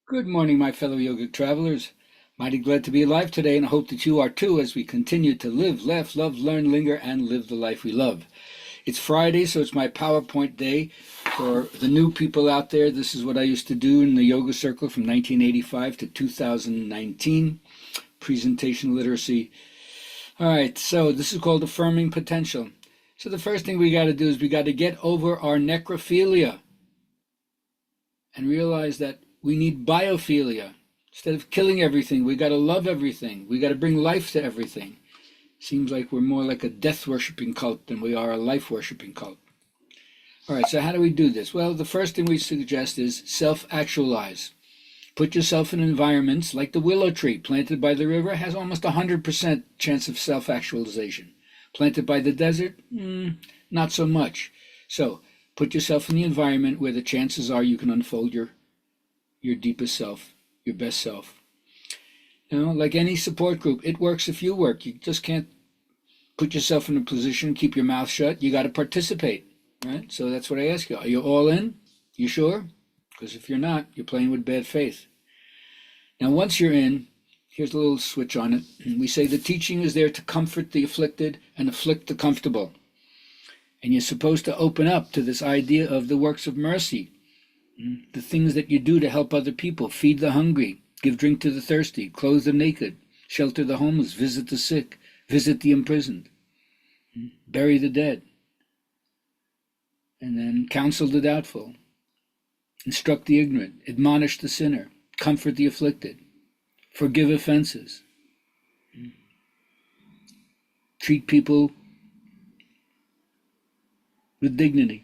Good morning, my fellow yogic travelers. Mighty glad to be alive today, and I hope that you are too as we continue to live, laugh, love, learn, linger, and live the life we love. It's Friday, so it's my PowerPoint day. For the new people out there, this is what I used to do in the yoga circle from 1985 to 2019. Presentation literacy. All right, so this is called Affirming Potential. So the first thing we got to do is we got to get over our necrophilia and realize that we need biophilia. Instead of killing everything, we got to love everything. We got to bring life to everything. Seems like we're more like a death-worshipping cult than we are a life-worshipping cult. All right, so how do we do this? Well, the first thing we suggest is self-actualize. Put yourself in environments like the willow tree planted by the river has almost 100% chance of self-actualization. Planted by the desert, not so much. So put yourself in the environment where the chances are you can unfold your deepest self, your best self. Like any support group, it works if you work. You just can't put yourself in a position, keep your mouth shut. You got to participate, right? So that's what I ask you. Are you all in? You sure? Because if you're not, you're playing with bad faith. Now, once you're in, here's a little switch on it. We say the teaching is there to comfort the afflicted and afflict the comfortable. And you're supposed to open up to this idea of the works of mercy, the things that you do to help other people, feed the hungry, give drink to the thirsty, clothe the naked, shelter the homeless, visit the sick, visit the imprisoned, bury the dead, and then counsel the doubtful, instruct the ignorant, admonish the sinner, comfort the afflicted, forgive offenses, treat people with dignity,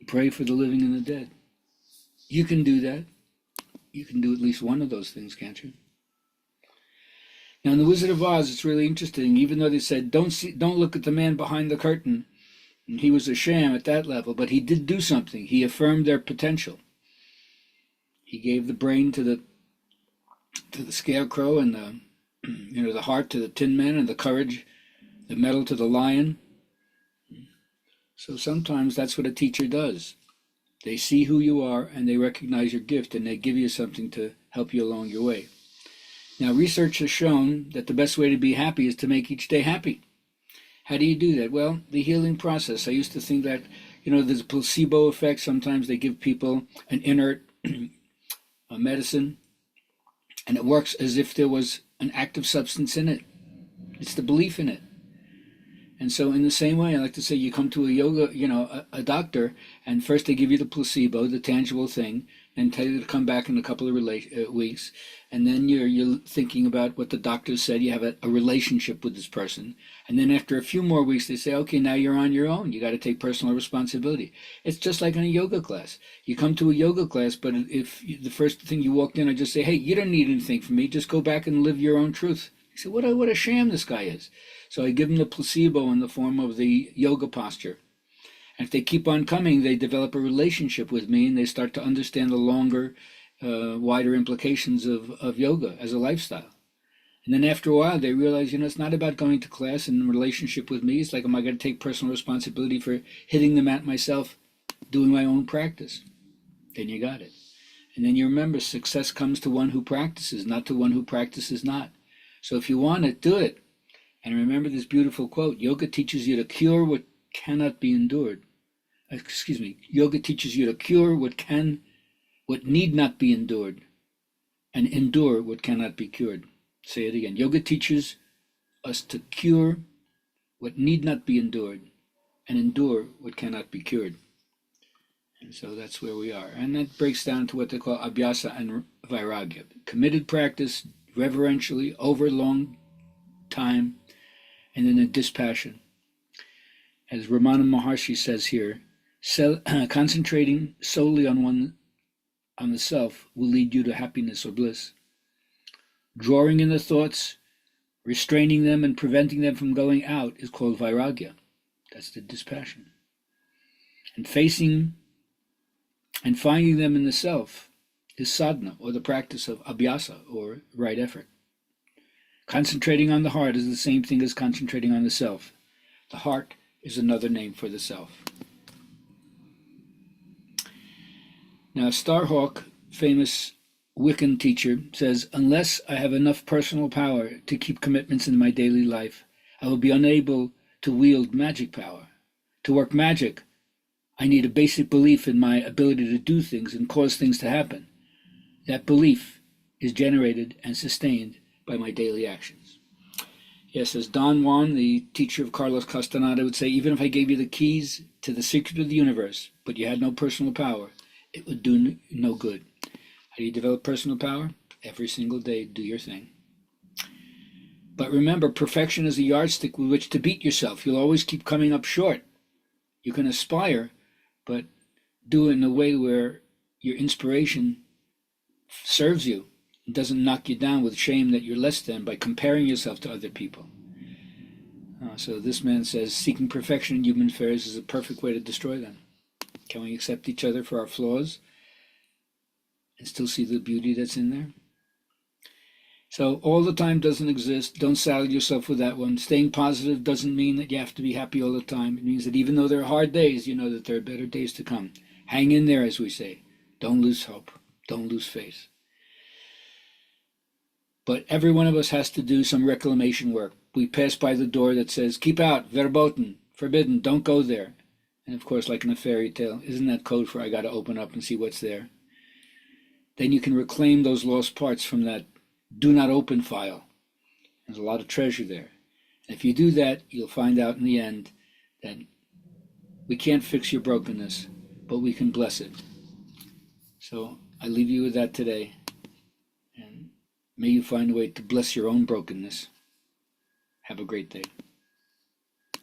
pray for the living and the dead. You can do that. You can do at least one of those things, can't you? Now, in The Wizard of Oz, it's really interesting. Even though they said, don't look at the man behind the curtain, and he was a sham at that level, but he did do something. He affirmed their potential. He gave the brain to the scarecrow, and the heart to the tin man, and the courage, the mettle to the lion. So sometimes that's what a teacher does. They see who you are, and they recognize your gift, and they give you something to help you along your way. Now, research has shown that the best way to be happy is to make each day happy. How do you do that? Well, the healing process. I used to think that, there's a placebo effect. Sometimes they give people an inert medicine, and it works as if there was an active substance in it. It's the belief in it. And so in the same way, I like to say you come to a yoga, a doctor, and first they give you the placebo, the tangible thing, and tell you to come back in a couple of weeks. And then you're thinking about what the doctor said. You have a relationship with this person. And then after a few more weeks, they say, okay, now you're on your own. You got to take personal responsibility. It's just like in a yoga class. You come to a yoga class, but if the first thing you walked in, I just say, hey, you don't need anything from me. Just go back and live your own truth. He said, what a sham this guy is. So I give them the placebo in the form of the yoga posture. And if they keep on coming, they develop a relationship with me, and they start to understand the longer, wider implications of yoga as a lifestyle. And then after a while, they realize, it's not about going to class and relationship with me. It's like, am I going to take personal responsibility for hitting the mat myself, doing my own practice? Then you got it. And then you remember, success comes to one who practices, not to one who practices not. So if you want it, do it. And remember this beautiful quote, yoga teaches you to cure what cannot be endured. Yoga teaches you to cure what need not be endured, and endure what cannot be cured. Say it again. Yoga teaches us to cure what need not be endured, and endure what cannot be cured. And so that's where we are. And that breaks down to what they call abhyasa and vairagya. Committed practice, reverentially, over a long time, and then a dispassion. As Ramana Maharshi says here, concentrating solely on the self will lead you to happiness or bliss. Drawing in the thoughts, restraining them and preventing them from going out is called vairagya. That's the dispassion. And facing and finding them in the self is sadhana, or the practice of abhyasa, or right effort. Concentrating on the heart is the same thing as concentrating on the self. The heart is another name for the self. Now, Starhawk, famous Wiccan teacher, says, unless I have enough personal power to keep commitments in my daily life, I will be unable to wield magic power. To work magic, I need a basic belief in my ability to do things and cause things to happen. That belief is generated and sustained by my daily actions. Yes, as Don Juan, the teacher of Carlos Castaneda, would say, even if I gave you the keys to the secret of the universe, but you had no personal power, it would do no good. How do you develop personal power? Every single day, do your thing. But remember, perfection is a yardstick with which to beat yourself. You'll always keep coming up short. You can aspire, but do it in a way where your inspiration serves you and doesn't knock you down with shame that you're less than by comparing yourself to other people. So this man says, seeking perfection in human affairs is a perfect way to destroy them. Can we accept each other for our flaws and still see the beauty that's in there? So all the time doesn't exist. Don't saddle yourself with that one. Staying positive doesn't mean that you have to be happy all the time. It means that even though there are hard days, you know that there are better days to come. Hang in there, as we say. Don't lose hope. Don't lose faith. But every one of us has to do some reclamation work. We pass by the door that says, keep out, verboten, forbidden, don't go there. And of course, like in a fairy tale, isn't that code for I got to open up and see what's there? Then you can reclaim those lost parts from that do not open file. There's a lot of treasure there. And if you do that, you'll find out in the end that we can't fix your brokenness, but we can bless it. So I leave you with that today. And may you find a way to bless your own brokenness. Have a great day.